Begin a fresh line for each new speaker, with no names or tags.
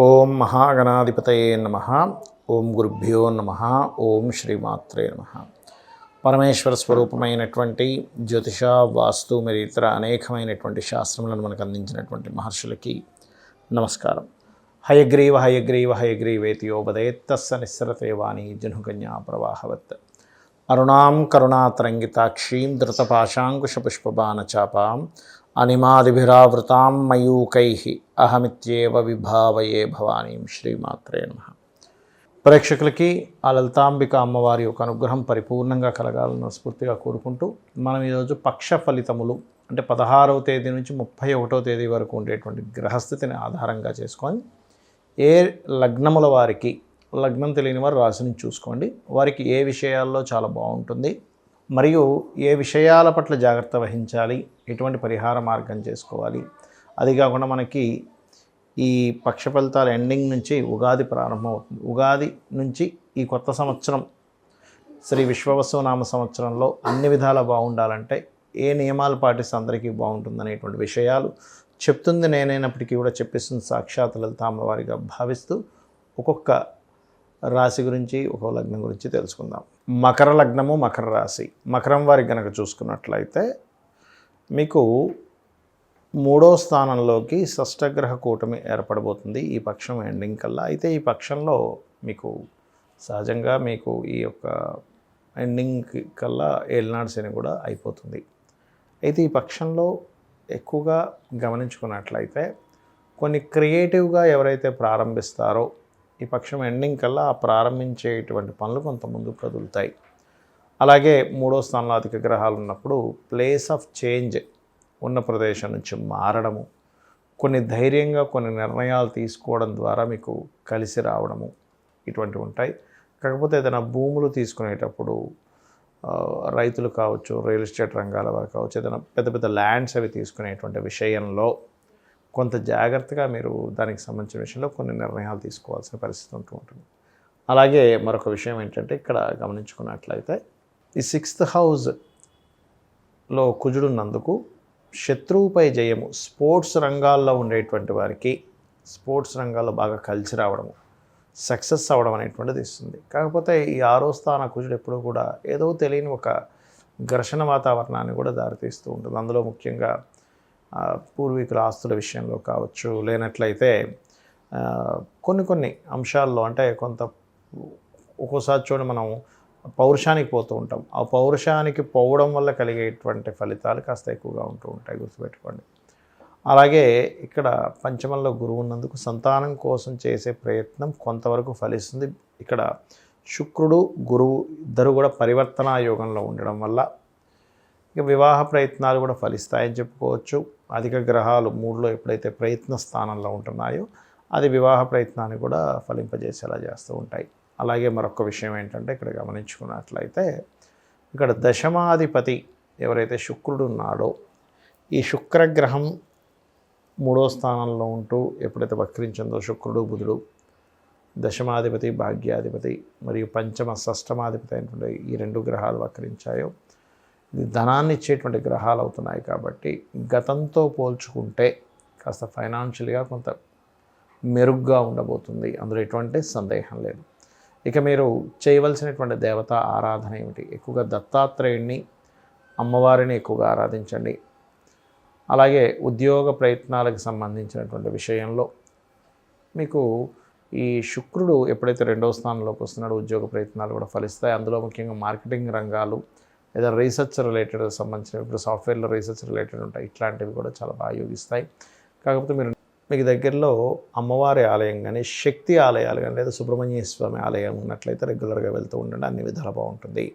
ఓం మహాగణాధిపతయే నమః. ఓం గురుభ్యో నమః. ఓం శ్రీమాత్రే నమః. పరమేశ్వర స్వరూపమైనటువంటి జ్యోతిష, వాస్తు మరియు ఇతర అనేకమైనటువంటి శాస్త్రములను మనకు అందించినటువంటి మహర్షులకి నమస్కారం. హయగ్రీవ హయగ్రీవ హయగ్రీవేతి యోపదేత్తస్స నిస్సరతే వాణి జనుకన్యా ప్రవాహవత్. అరుణాం కరుణాతరంగితాక్షీం ధృతపాశాంకుశపుష్పబాణచాపాం అనిమాదిభిరావృతాం మయూకైః అహమిత్యేవ విభావయే భవానీం. శ్రీమాత్రే నమః. ప్రేక్షకులకి ఆ లలితాంబిక అమ్మవారి యొక్క అనుగ్రహం పరిపూర్ణంగా కలగాలని స్ఫూర్తిగా కోరుకుంటూ మనం ఈరోజు పక్ష ఫలితములు అంటే 16వ తేదీ నుంచి 31వ తేదీ వరకు ఉండేటువంటి గ్రహస్థితిని ఆధారంగా చేసుకొని ఏ లగ్నముల వారికి, లగ్నం తెలియని వారు రాశిని చూసుకోండి, వారికి ఏ విషయాల్లో చాలా బాగుంటుంది, మరియు ఏ విషయాల పట్ల జాగ్రత్త వహించాలి, ఎటువంటి పరిహార మార్గం చేసుకోవాలి. అది కాకుండా మనకి ఈ పక్ష ఫలితాల ఎండింగ్ నుంచి ఉగాది ప్రారంభమవుతుంది. ఉగాది నుంచి ఈ కొత్త సంవత్సరం శ్రీ విశ్వవసునామ సంవత్సరంలో అన్ని విధాలా బాగుండాలంటే ఏ నియమాలు పాటిస్తే అందరికీ బాగుంటుందనేటువంటి విషయాలు చెప్తుంది నేనైనప్పటికీ కూడా చెప్పిస్తుంది సాక్షాత్ లలితామ్మవారిగా భావిస్తూ ఒక్కొక్క రాశి గురించి, ఒక్కొక్క లగ్నం గురించి తెలుసుకుందాం. మకర లగ్నము, మకర రాశి. మకరం వారికి కనుక చూసుకున్నట్లయితే మీకు 3వ స్థానంలోకి షష్టగ్రహ కూటమి ఏర్పడబోతుంది ఈ పక్షం ఎండింగ్ కల్లా. అయితే ఈ పక్షంలో మీకు సహజంగా మీకు ఈ యొక్క ఎండింగ్ కల్లా ఏలినాడు శని కూడా అయిపోతుంది. అయితే ఈ పక్షంలో ఎక్కువగా గమనించుకున్నట్లయితే కొన్ని క్రియేటివ్గా ఎవరైతే ప్రారంభిస్తారో ఈ పక్షం ఎండింగ్ కల్లా ఆ ప్రారంభించేటువంటి పనులు కొంత ముందు కదులుతాయి. అలాగే 3వ స్థానంలో అధిక గ్రహాలు ఉన్నప్పుడు ప్లేస్ ఆఫ్ చేంజ్ ఉన్న ప్రదేశం నుంచి మారడము, కొన్ని ధైర్యంగా కొన్ని నిర్ణయాలు తీసుకోవడం ద్వారా మీకు కలిసి రావడము ఇటువంటివి ఉంటాయి. కాకపోతే ఏదైనా భూములు తీసుకునేటప్పుడు రైతులు కావచ్చు, రియల్ ఎస్టేట్ రంగాల వారు కావచ్చు, ఏదైనా పెద్ద పెద్ద ల్యాండ్స్ అవి తీసుకునేటువంటి విషయంలో కొంత జాగ్రత్తగా మీరు దానికి సంబంధించిన విషయంలో కొన్ని నిర్ణయాలు తీసుకోవాల్సిన పరిస్థితి ఉంటుంది. అలాగే మరొక విషయం ఏంటంటే ఇక్కడ గమనించుకున్నట్లయితే ఈ 6th హౌస్లో కుజుడున్నందుకు శత్రువుపై జయము, స్పోర్ట్స్ రంగాల్లో ఉండేటువంటి వారికి స్పోర్ట్స్ రంగాల్లో బాగా కలిసి రావడము, సక్సెస్ అవ్వడం అనేటువంటిది ఇస్తుంది. కాకపోతే ఈ 6వ స్థాన కుజుడు ఎప్పుడూ కూడా ఏదో తెలియని ఒక ఘర్షణ వాతావరణాన్ని కూడా దారితీస్తూ ఉంటుంది. అందులో ముఖ్యంగా పూర్వీకుల ఆస్తుల విషయంలో కావచ్చు, లేనట్లయితే కొన్ని అంశాల్లో అంటే కొంత ఒక్కోసారి చూడండి మనం పౌరుషానికి పోతూ ఉంటాం. ఆ పౌరుషానికి పోవడం వల్ల కలిగేటువంటి ఫలితాలు కాస్త ఎక్కువగా ఉంటూ ఉంటాయి, గుర్తుపెట్టుకోండి. అలాగే ఇక్కడ పంచమంలో గురువు ఉన్నందుకు సంతానం కోసం చేసే ప్రయత్నం కొంతవరకు ఫలిస్తుంది. ఇక్కడ శుక్రుడు, గురువు ఇద్దరు కూడా పరివర్తనా యోగంలో ఉండడం వల్ల ఇక వివాహ ప్రయత్నాలు కూడా ఫలిస్తాయని చెప్పుకోవచ్చు. అధిక గ్రహాలు 3లో ఎప్పుడైతే ప్రయత్న స్థానంలో ఉంటున్నాయో అది వివాహ ప్రయత్నాన్ని కూడా ఫలింపజేసేలా చేస్తూ ఉంటాయి. అలాగే మరొక విషయం ఏంటంటే ఇక్కడ గమనించుకున్నట్లయితే ఇక్కడ దశమాధిపతి ఎవరైతే శుక్రుడు ఉన్నాడో ఈ శుక్రగ్రహం 3వ స్థానంలో ఉంటూ ఎప్పుడైతే వక్రించిందో శుక్రుడు, బుధుడు దశమాధిపతి, భాగ్యాధిపతి మరియు పంచమ షష్టమాధిపతి అయినటువంటి ఈ 2 గ్రహాలు వక్రించాయో ఇది ధనాన్ని ఇచ్చేటువంటి గ్రహాలు అవుతున్నాయి. కాబట్టి గతంతో పోల్చుకుంటే కాస్త ఫైనాన్షియల్గా కొంత మెరుగ్గా ఉండబోతుంది, అందులో ఎటువంటి సందేహం లేదు. ఇక మీరు చేయవలసినటువంటి దేవతా ఆరాధన ఏమిటి? ఎక్కువగా దత్తాత్రేయుడిని, అమ్మవారిని ఎక్కువగా ఆరాధించండి. అలాగే ఉద్యోగ ప్రయత్నాలకు సంబంధించినటువంటి విషయంలో మీకు ఈ శుక్రుడు ఎప్పుడైతే 2వ స్థానంలోకి వస్తున్నాడో ఉద్యోగ ప్రయత్నాలు కూడా ఫలిస్తాయి. అందులో ముఖ్యంగా మార్కెటింగ్ రంగాలు లేదా రీసెర్చ్ రిలేటెడ్ సంబంధించిన, ఇప్పుడు సాఫ్ట్వేర్లో రీసెర్చ్ రిలేటెడ్ ఉంటాయి, ఇట్లాంటివి కూడా చాలా బాగా యోగిస్తాయి. కాకపోతే మీకు దగ్గరలో అమ్మవారి ఆలయం కానీ, శక్తి ఆలయాలు కానీ లేదా సుబ్రహ్మణ్య స్వామి ఆలయం ఉన్నట్లయితే రెగ్యులర్గా వెళ్తూ ఉండండి, అన్ని విధాలు బాగుంటుంది.